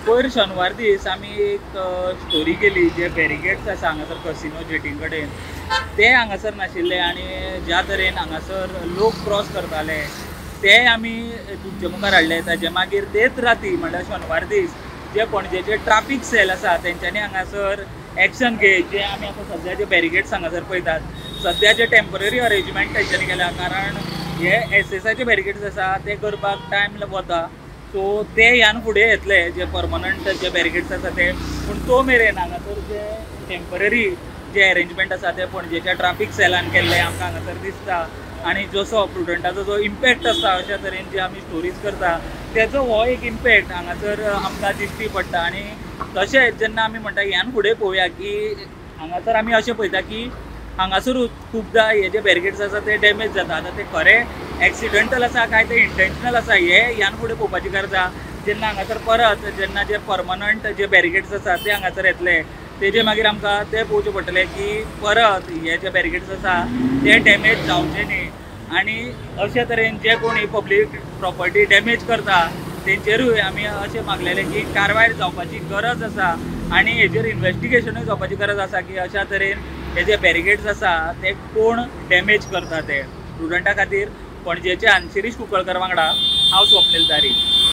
पयर शेनवार दीस आमी एक स्टोरी केली जे बॅरिगेड्स आसा हांगासर कसिनो जेटी कडेन ते हांगासर नाशिल्ले आनी ज्या तरेन हांगासर लोक क्रॉस करताले ते आमी तुमचे मुखार हाडले ताजे मागीर तेच राती म्हणल्यार शेनवार दीस जे पणजेचे ट्राफीक सेल आसा तेंच्यांनी हांगासर एक्शन घेत जे आमी आतां सद्या जे बॅरिगेड्स हांगासर पळयतात सद्या जे टेम्पररी अरेंजमेंट तेंच्यांनी केल्या कारण हे एसएसाचे बॅरिगेड्स आसा ते करपाक टायम वता सो ते ह्यान फुडें येतले जे परमनंट जे बॅरिगेड्स आसा ते पूण तो मेरेन हांगासर जे टेम्पररी जे अरेंजमेंट आसा ते पणजेच्या ट्राफीक सेलान केल्ले आमकां हांगासर दिसता आनी जसो प्रुडंटाचो जो इम्पॅक्ट आसता अशा तरेन जे आमी स्टोरीज करता तेजो हो एक इम्पॅक्ट हांगासर आमकां दिश्टी पडटा आनी तशेंच जेन्ना आमी म्हणटा ह्यान फुडें पळोवया की हांगासर आमी अशें पळयता की हांगासरूच खुबदां हे जे बॅरिगेड्स आसा ते डॅमेज जाता आतां ते खरें एक्सिडेंटल आसा काय ते इंटेन्शनल आसा हे ह्यान फुडें पळोवपाची गरज आसा जेन्ना हांगासर परत जेन्ना जे परमनंट जे बॅरिगेड्स आसा ते हांगासर येतले तेजे मागीर आमकां ते पळोवचें पडटलें की परत हे जे बॅरिगेड्स आसा ते डॅमेज जावचे न्ही आनी अशे तरेन जे कोणी पब्लीक प्रॉपर्टी डॅमेज करता तेंचेरूय आमी अशें मागलेलें की कारवाय जावपाची गरज आसा आनी हेजेर इन्वेस्टिगेशनूय जावपाची गरज आसा की अशा तरेन हे जे बॅरिगेड्स आसा ते कोण डॅमेज करता ते स्टुडंटा खातीर पणजेचे शिरीश कुंकळकर वांगडा हांव स्वप्नील तारी.